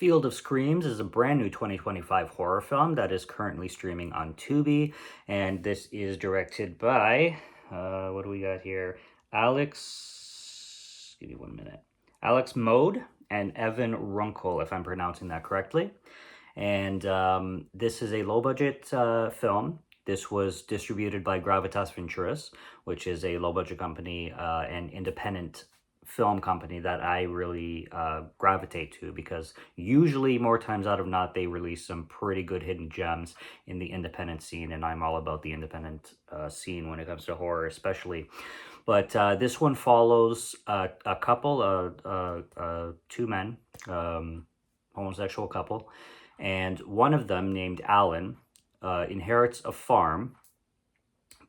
Field of Screams is a brand new 2025 horror film that is currently streaming on Tubi, and this is directed by, what do we got here? Give me 1 minute. Alix Moad and Evan Runkle, if I'm pronouncing that correctly. And this is a low budget film. This was distributed by Gravitas Ventures, which is a low budget company and independent film company that I really gravitate to, because usually, more times out of not, they release some pretty good hidden gems in the independent scene, and I'm all about the independent scene when it comes to horror, especially. But this one follows a couple, two men, homosexual couple, and one of them, named Alan, inherits a farm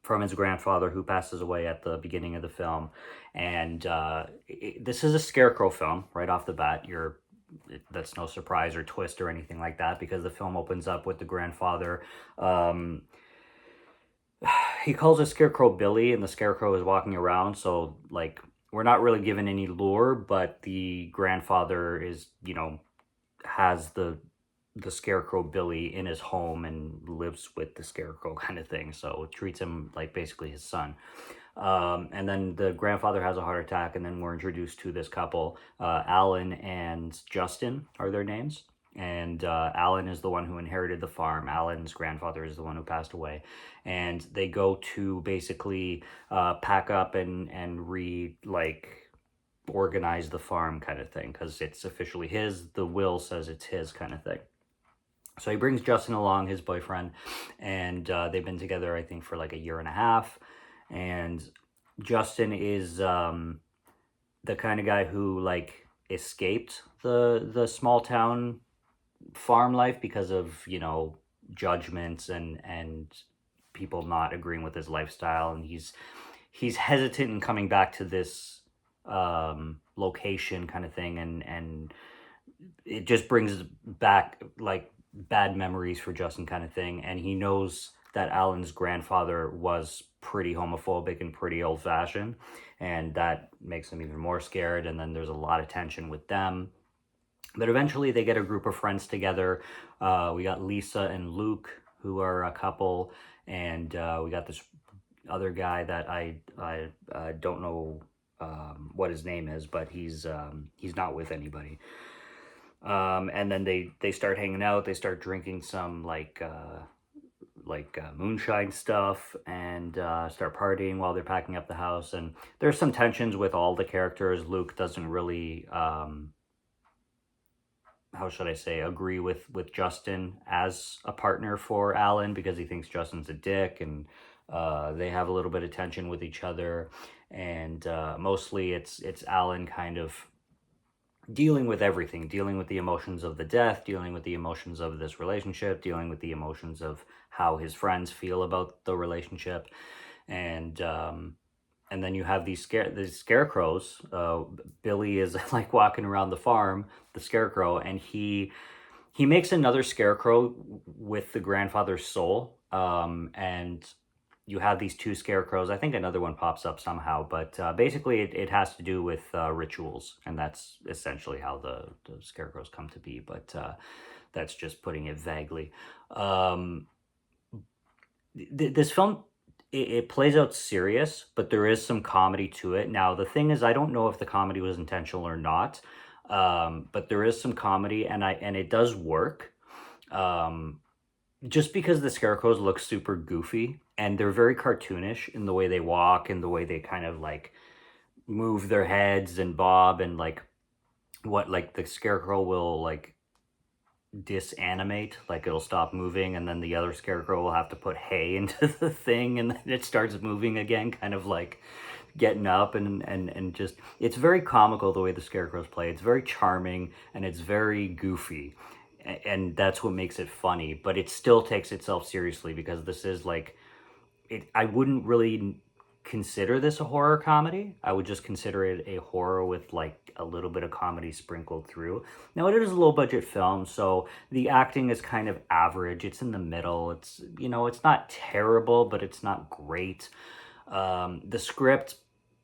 from his grandfather, who passes away at the beginning of the film. And this is a scarecrow film right off the bat. That's no surprise or twist or anything like that, because the film opens up with the grandfather. He calls a scarecrow Billy, and the scarecrow is walking around. So, like, we're not really given any lure, but the grandfather is, has the scarecrow Billy in his home and lives with the scarecrow, kind of thing. So treats him like basically his son. And then the grandfather has a heart attack, and then we're introduced to this couple. Alan and Justin are their names. And Alan is the one who inherited the farm. Alan's grandfather is the one who passed away. And they go to basically pack up and organize the farm, kind of thing, because it's officially his. The will says it's his, kind of thing. So he brings Justin along, his boyfriend, and they've been together, I think, for like a year and a half. And Justin is the kind of guy who escaped the small town farm life because of judgments and people not agreeing with his lifestyle, and he's hesitant in coming back to this location, kind of thing, and it just brings back bad memories for Justin, kind of thing. And he knows that Alan's grandfather was pretty homophobic and pretty old-fashioned, and that makes him even more scared. And then there's a lot of tension with them, but eventually they get a group of friends together. We got Lisa and Luke, who are a couple, and we got this other guy that I don't know what his name is, but he's not with anybody. And then they start hanging out. They start drinking some moonshine stuff, and start partying while they're packing up the house. And there's some tensions with all the characters. Luke doesn't really, how should I say, agree with Justin as a partner for Alan, because he thinks Justin's a dick, and they have a little bit of tension with each other. And mostly it's Alan kind of dealing with everything, dealing with the emotions of the death, dealing with the emotions of this relationship, dealing with the emotions of how his friends feel about the relationship. And then you have these scarecrows. Billy is walking around the farm, the scarecrow, and he makes another scarecrow with the grandfather's soul. And you have these two scarecrows. I think another one pops up somehow, but basically it has to do with rituals, and that's essentially how the scarecrows come to be, but that's just putting it vaguely. This film, it plays out serious, but there is some comedy to it. Now, the thing is, I don't know if the comedy was intentional or not, but there is some comedy, and it does work. Just because the scarecrows look super goofy, and they're very cartoonish in the way they walk and the way they kind of move their heads and bob, and the scarecrow will disanimate, it'll stop moving, and then the other scarecrow will have to put hay into the thing, and then it starts moving again, kind of getting up, and just, it's very comical the way the scarecrows play. It's very charming, and it's very goofy. And that's what makes it funny, but it still takes itself seriously, because this is I wouldn't really consider this a horror comedy. I would just consider it a horror with a little bit of comedy sprinkled through. Now, it is a low budget film, so the acting is kind of average. It's in the middle. It's, it's not terrible, but it's not great. The script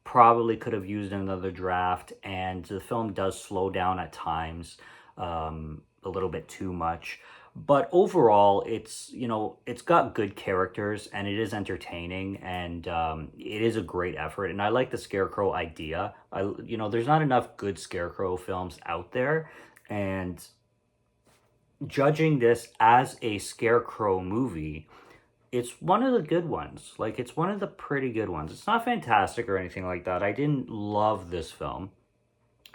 probably could have used another draft, and the film does slow down at times. a little bit too much. But overall, it's, it's got good characters and it is entertaining, and it is a great effort. And I like the Scarecrow idea. There's not enough good Scarecrow films out there, and judging this as a Scarecrow movie, it's one of the good ones. Like, it's one of the pretty good ones. It's not fantastic or anything like that. I didn't love this film,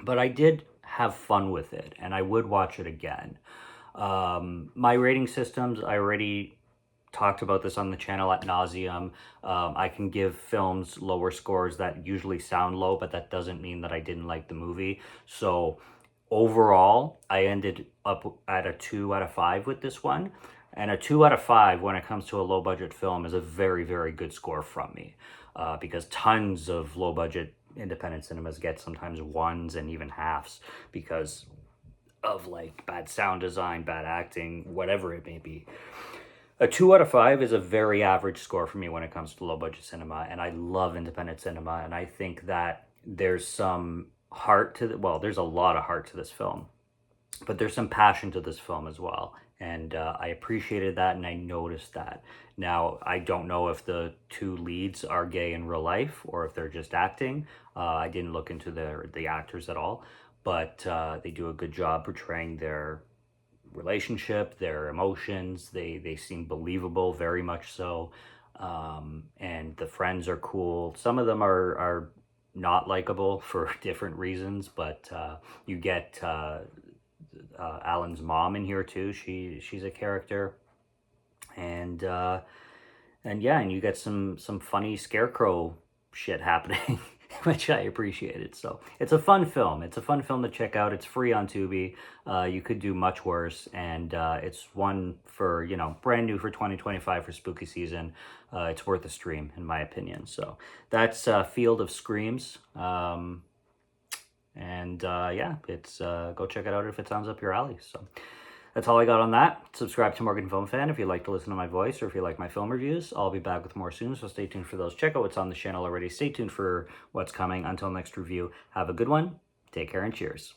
but I did have fun with it, and I would watch it again. My rating systems, I already talked about this on the channel at nauseum. I can give films lower scores that usually sound low, but that doesn't mean that I didn't like the movie. So overall, I ended up at a 2 out of 5 with this one. And a 2 out of 5 when it comes to a low budget film is a very, very good score from me. Because tons of low budget independent cinemas get sometimes ones and even halves because of like bad sound design, bad acting, whatever it may be. A 2 out of 5 is a very average score for me when it comes to low budget cinema, and I love independent cinema, and I think that there's some heart to there's a lot of heart to this film, but there's some passion to this film as well. And I appreciated that, and I noticed that. Now, I don't know if the two leads are gay in real life or if they're just acting. I didn't look into the actors at all, but they do a good job portraying their relationship, their emotions. They seem believable, very much so. And the friends are cool. Some of them are not likable for different reasons, but you get Alan's mom in here too. She's a character, and yeah, and you get some funny Scarecrow shit happening, which I appreciated. So it's a fun film. It's a fun film to check out. It's free on Tubi. You could do much worse, and it's one for, brand new for 2025 for spooky season. It's worth a stream, in my opinion. So that's Field of Screams. Yeah, it's go check it out if it sounds up your alley. So that's all I got on that. Subscribe to Morgan Film Fan if you like to listen to my voice or if you like my film reviews. I'll be back with more soon, so stay tuned for those. Check out what's on the channel already. Stay tuned for what's coming. Until next review, have a good one. Take care and cheers.